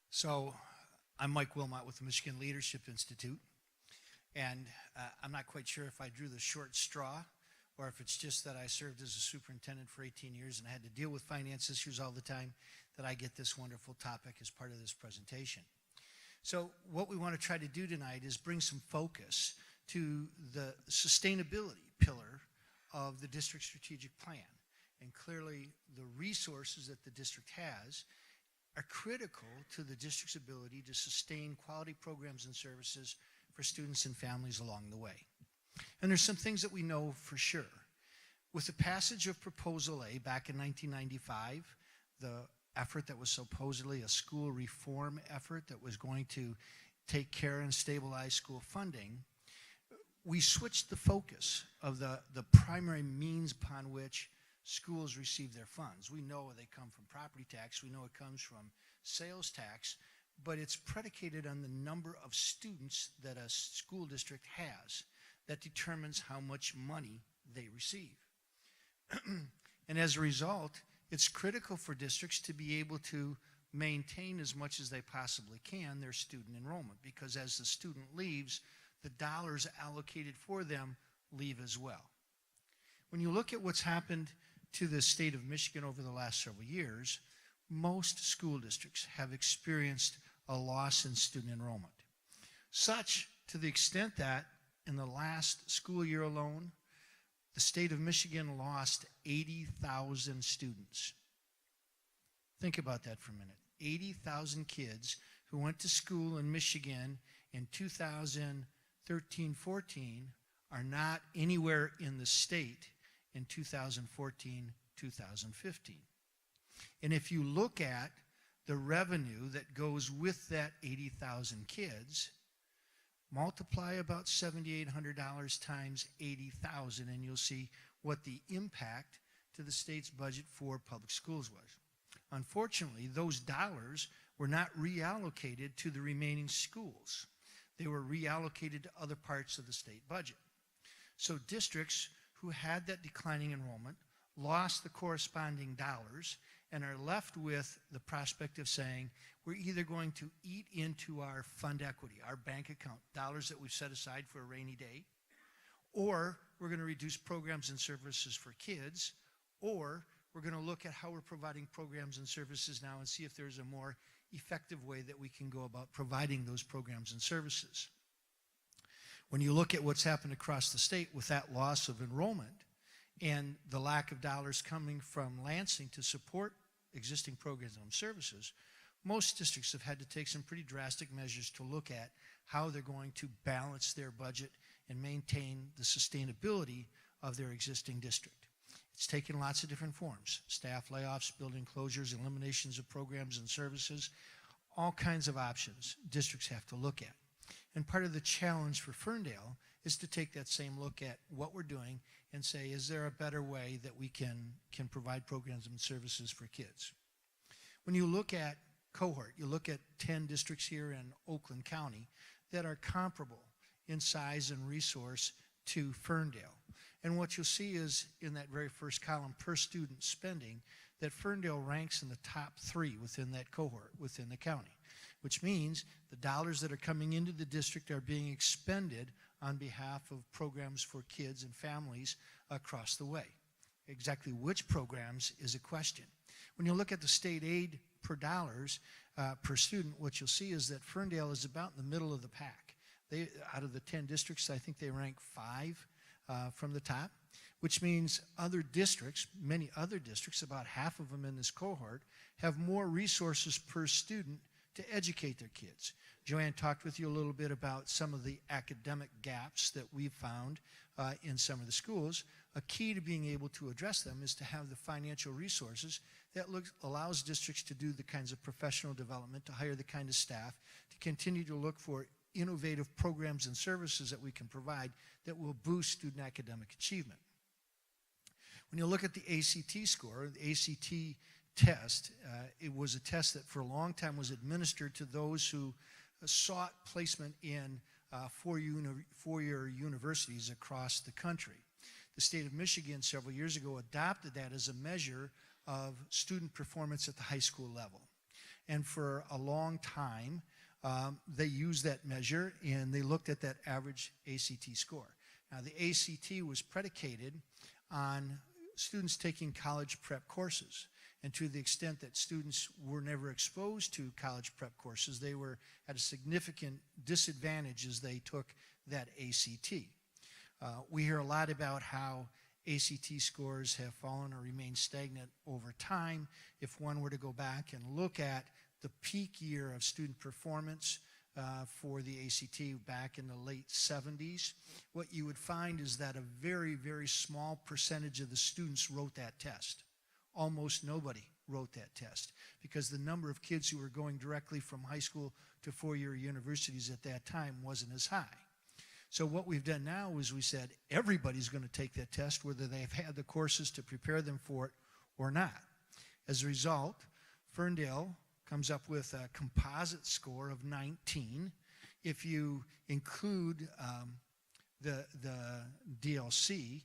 So I'm Mike Wilmont with the Michigan Leadership Institute, and I'm not quite sure if I drew the short straw or if it's just that I served as a superintendent for 18 years and I had to deal with finance issues all the time that I get this wonderful topic as part of this presentation. So what we want to try to do tonight is bring some focus to the sustainability pillar of the district strategic plan. And clearly the resources that the district has are critical to the district's ability to sustain quality programs and services for students and families along the way. And there's some things that we know for sure. With the passage of Proposal A back in 1995, the effort that was supposedly a school reform effort that was going to take care and stabilize school funding, we switched the focus of the primary means upon which schools receive their funds. We know they come from property tax, we know it comes from sales tax, but it's predicated on the number of students that a school district has that determines how much money they receive. And as a result, it's critical for districts to be able to maintain as much as they possibly can their student enrollment, because as the student leaves, the dollars allocated for them leave as well. When you look at what's happened to the state of Michigan over the last several years, most school districts have experienced a loss in student enrollment. Such to the extent that in the last school year alone, the state of Michigan lost 80,000 students. Think about that for a minute. 80,000 kids who went to school in Michigan in 2013-14 are not anywhere in the state in 2014-2015. And if you look at the revenue that goes with that 80,000 kids, multiply about $7,800 times 80,000 and you'll see what the impact to the state's budget for public schools was. Unfortunately, those dollars were not reallocated to the remaining schools. They were reallocated to other parts of the state budget. So districts who had that declining enrollment lost the corresponding dollars and are left with the prospect of saying, we're either going to eat into our fund equity, our bank account, dollars that we've set aside for a rainy day, or we're going to reduce programs and services for kids, or we're going to look at how we're providing programs and services now and see if there's a more effective way that we can go about providing those programs and services. When you look at what's happened across the state with that loss of enrollment and the lack of dollars coming from Lansing to support existing programs and services, most districts have had to take some pretty drastic measures to look at how they're going to balance their budget and maintain the sustainability of their existing district. It's taken lots of different forms: staff layoffs, building closures, eliminations of programs and services, all kinds of options districts have to look at. And part of the challenge for Ferndale is to take that same look at what we're doing and say, is there a better way that we can provide programs and services for kids? When you look at cohort, you look at 10 districts here in Oakland County that are comparable in size and resource to Ferndale. And what you'll see is in that very first column, per student spending, that Ferndale ranks in the top 3 within that cohort, within the county, which means the dollars that are coming into the district are being expended on behalf of programs for kids and families across the way. Exactly which programs is a question. When you look at the state aid per dollars per student, what you'll see is that Ferndale is about in the middle of the pack. They, out of the 10 districts, I think they rank 5 from the top, which means other districts, many other districts, about half of them in this cohort, have more resources per student to educate their kids. Joanne talked with you a little bit about some of the academic gaps that we've found in some of the schools. A key to being able to address them is to have the financial resources that allows districts to do the kinds of professional development, to hire the kind of staff, to continue to look for innovative programs and services that we can provide that will boost student academic achievement. When you look at the ACT score, the ACT test, it was a test that for a long time was administered to those who sought placement in four-year universities across the country. The state of Michigan several years ago adopted that as a measure of student performance at the high school level. And for a long time, they used that measure, and they looked at that average ACT score. Now, the ACT was predicated on students taking college prep courses. And to the extent that students were never exposed to college prep courses, they were at a significant disadvantage as they took that ACT. We hear a lot about how ACT scores have fallen or remained stagnant over time. If one were to go back and look at the peak year of student performance for the ACT back in the late 70s, what you would find is that a very, very small percentage of the students wrote that test. Almost nobody wrote that test because the number of kids who were going directly from high school to four-year universities at that time wasn't as high. So what we've done now is we said everybody's going to take that test, whether they've had the courses to prepare them for it or not. As a result, Ferndale comes up with a composite score of 19. If you include the DLC,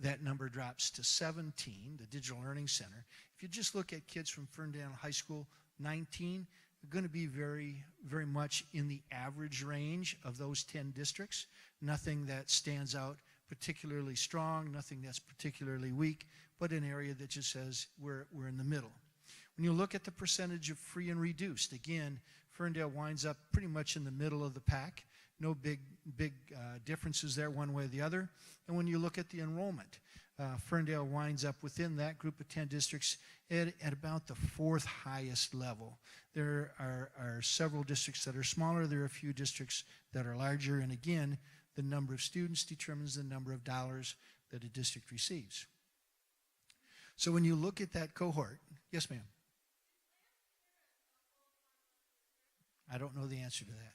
that number drops to 17, the Digital Learning Center. If you just look at kids from Ferndale High School, 19, they're going to be very, very much in the average range of those 10 districts. Nothing that stands out particularly strong, nothing that's particularly weak, but an area that just says we're in the middle. When you look at the percentage of free and reduced, again, Ferndale winds up pretty much in the middle of the pack. No big differences there one way or the other. And when you look at the enrollment, Ferndale winds up within that group of 10 districts at about the fourth highest level. There are several districts that are smaller. There are a few districts that are larger. And again, the number of students determines the number of dollars that a district receives. So when you look at that cohort, yes, ma'am. I don't know the answer to that.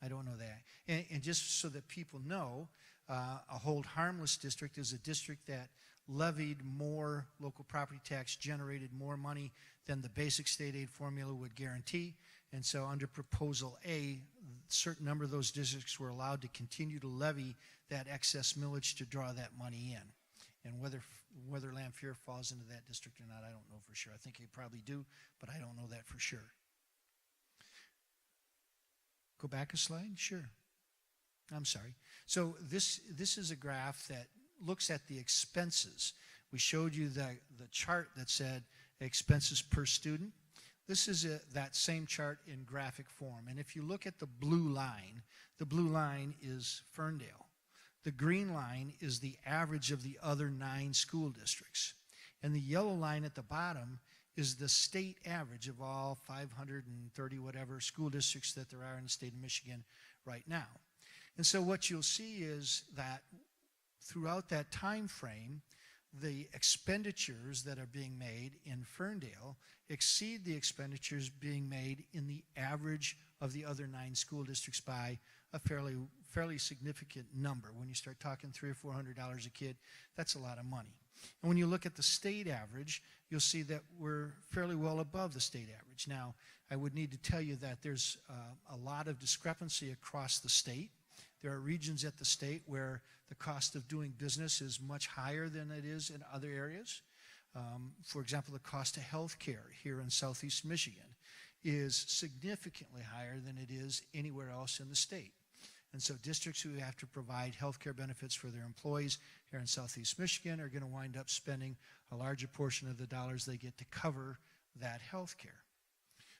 I don't know that. And just so that people know, a hold harmless district is a district that levied more local property tax, generated more money than the basic state aid formula would guarantee. And so under Proposal A, a certain number of those districts were allowed to continue to levy that excess millage to draw that money in. And whether Lamphere falls into that district or not, I don't know for sure. I think they probably do, but I don't know that for sure. Go back a slide? Sure. I'm sorry. So this is a graph that looks at the expenses. We showed you the chart that said expenses per student. This is that same chart in graphic form. And if you look at the blue line is Ferndale. The green line is the average of the other 9 school districts. And the yellow line at the bottom is the state average of all 530 whatever school districts that there are in the state of Michigan right now. And so what you'll see is that throughout that time frame, the expenditures that are being made in Ferndale exceed the expenditures being made in the average of the other 9 school districts by a fairly significant number. When you start talking $300 or $400 a kid, that's a lot of money. And when you look at the state average, you'll see that we're fairly well above the state average. Now, I would need to tell you that there's a lot of discrepancy across the state. There are regions at the state where the cost of doing business is much higher than it is in other areas. For example, the cost of health care here in Southeast Michigan is significantly higher than it is anywhere else in the state. And so districts who have to provide health care benefits for their employees here in Southeast Michigan are going to wind up spending a larger portion of the dollars they get to cover that health care.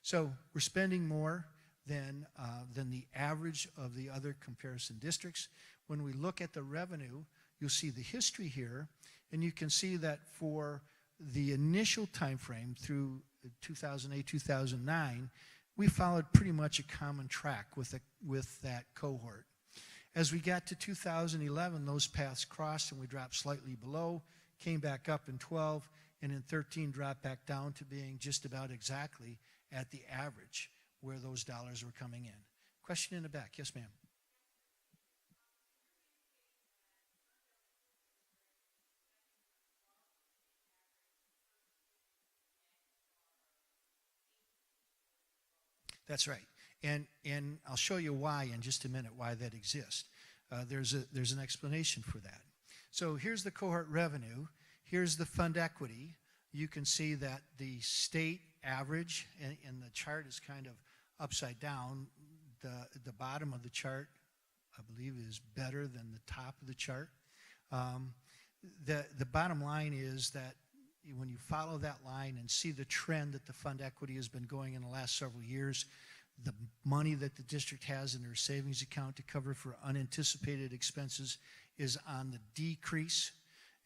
So we're spending more than the average of the other comparison districts. When we look at the revenue, you'll see the history here, and you can see that for the initial time frame through 2008, 2009, we followed pretty much a common track with that cohort. As we got to 2011, those paths crossed and we dropped slightly below, came back up in 12, and in 13 dropped back down to being just about exactly at the average where those dollars were coming in. Question in the back. Yes, ma'am. That's right. And I'll show you why in just a minute, why that exists. There's an explanation for that. So here's the cohort revenue. Here's the fund equity. you can see that the state average, and the chart is kind of upside down. The bottom of the chart, I believe, is better than the top of the chart. The bottom line is that when you follow that line and see the trend that the fund equity has been going in the last several years, the money that the district has in their savings account to cover for unanticipated expenses is on the decrease.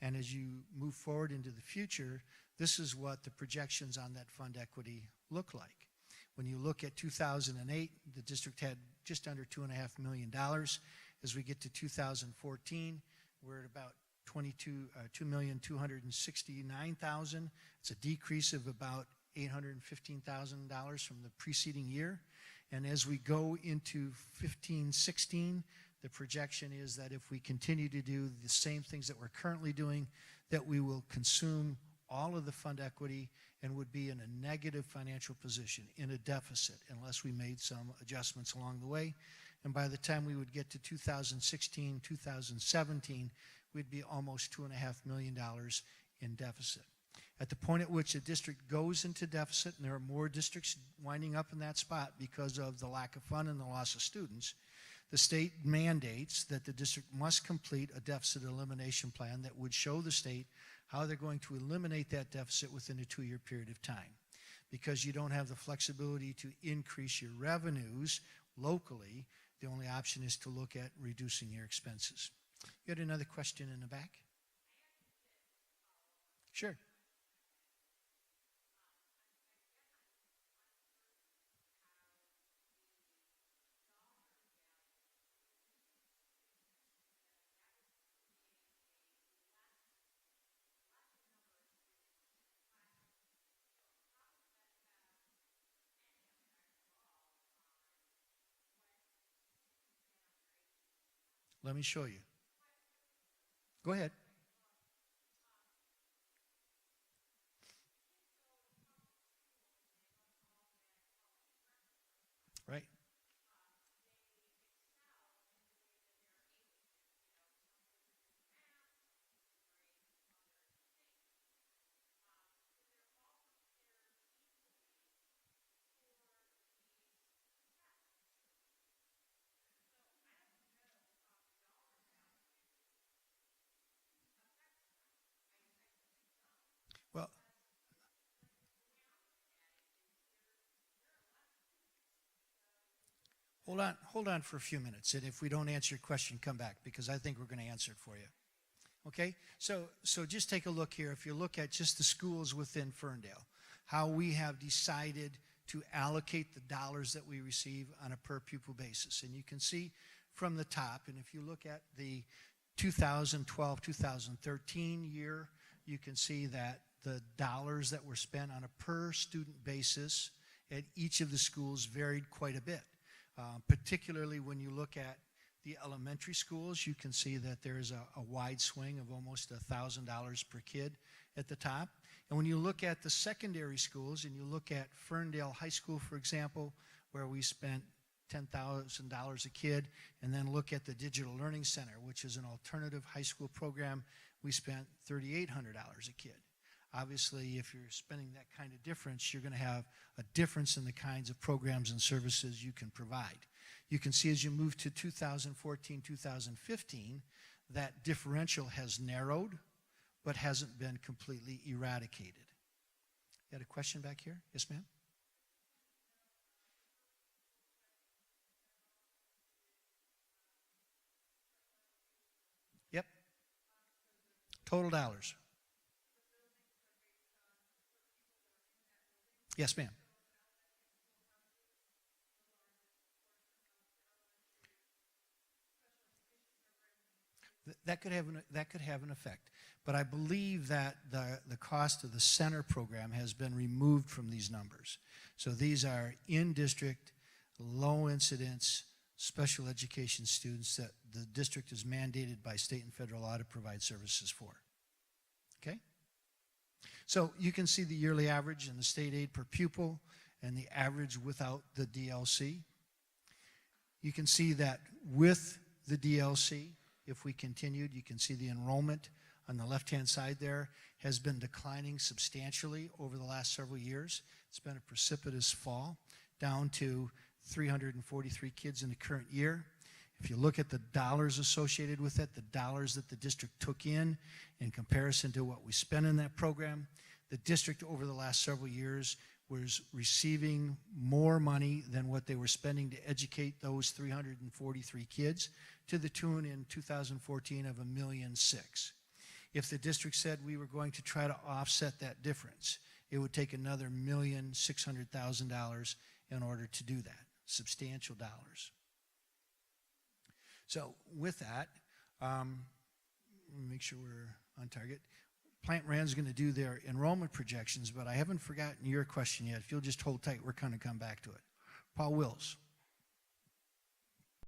And as you move forward into the future, this is what the projections on that fund equity look like. When you look at 2008, the district had just under $2.5 million. As we get to 2014, we're at about $2,269,000. It's a decrease of about $815,000 from the preceding year. And as we go into 15-16, the projection is that if we continue to do the same things that we're currently doing, that we will consume all of the fund equity and would be in a negative financial position, in a deficit, unless we made some adjustments along the way. And by the time we would get to 2016, 2017, we'd be almost $2.5 million in deficit. At the point at which a district goes into deficit, and there are more districts winding up in that spot because of the lack of fund and the loss of students, the state mandates that the district must complete a deficit elimination plan that would show the state how they're going to eliminate that deficit within a 2-year period of time. Because you don't have the flexibility to increase your revenues locally, the only option is to look at reducing your expenses. You had another question in the back? Sure. Let me show you. Go ahead. Right. Well, hold on for a few minutes, and if we don't answer your question, come back, because I think we're going to answer it for you. Okay? So just take a look here. If you look at just the schools within Ferndale, how we have decided to allocate the dollars that we receive on a per pupil basis. And you can see from the top, and if you look at the 2012-2013 year, you can see that the dollars that were spent on a per student basis at each of the schools varied quite a bit. Particularly when you look at the elementary schools, you can see that there's a wide swing of almost $1,000 per kid at the top. And when you look at the secondary schools and you look at Ferndale High School, for example, where we spent $10,000 a kid, and then look at the Digital Learning Center, which is an alternative high school program, we spent $3,800 a kid. Obviously, if you're spending that kind of difference, you're going to have a difference in the kinds of programs and services you can provide. You can see as you move to 2014, 2015, that differential has narrowed, but hasn't been completely eradicated. You had a question back here? Yes, ma'am? Yep. Total dollars. Yes, ma'am. That could have an effect. But I believe that the cost of the center program has been removed from these numbers. So these are in-district, low-incidence, special education students that the district is mandated by state and federal law to provide services for. Okay? So you can see the yearly average and the state aid per pupil and the average without the DLC. You can see that with the DLC, if we continued, you can see the enrollment on the left-hand side there has been declining substantially over the last several years. It's been a precipitous fall down to 343 kids in the current year. If you look at the dollars associated with it, the dollars that the district took in comparison to what we spent in that program, the district over the last several years was receiving more money than what they were spending to educate those 343 kids, to the tune in 2014 of $1.6 million. If the district said we were going to try to offset that difference, it would take another $1,600,000 in order to do that. Substantial dollars. So with that, make sure we're on target. Plant Rand's going to do their enrollment projections, but I haven't forgotten your question yet. If you'll just hold tight, we're going to come back to it. Paul Wills.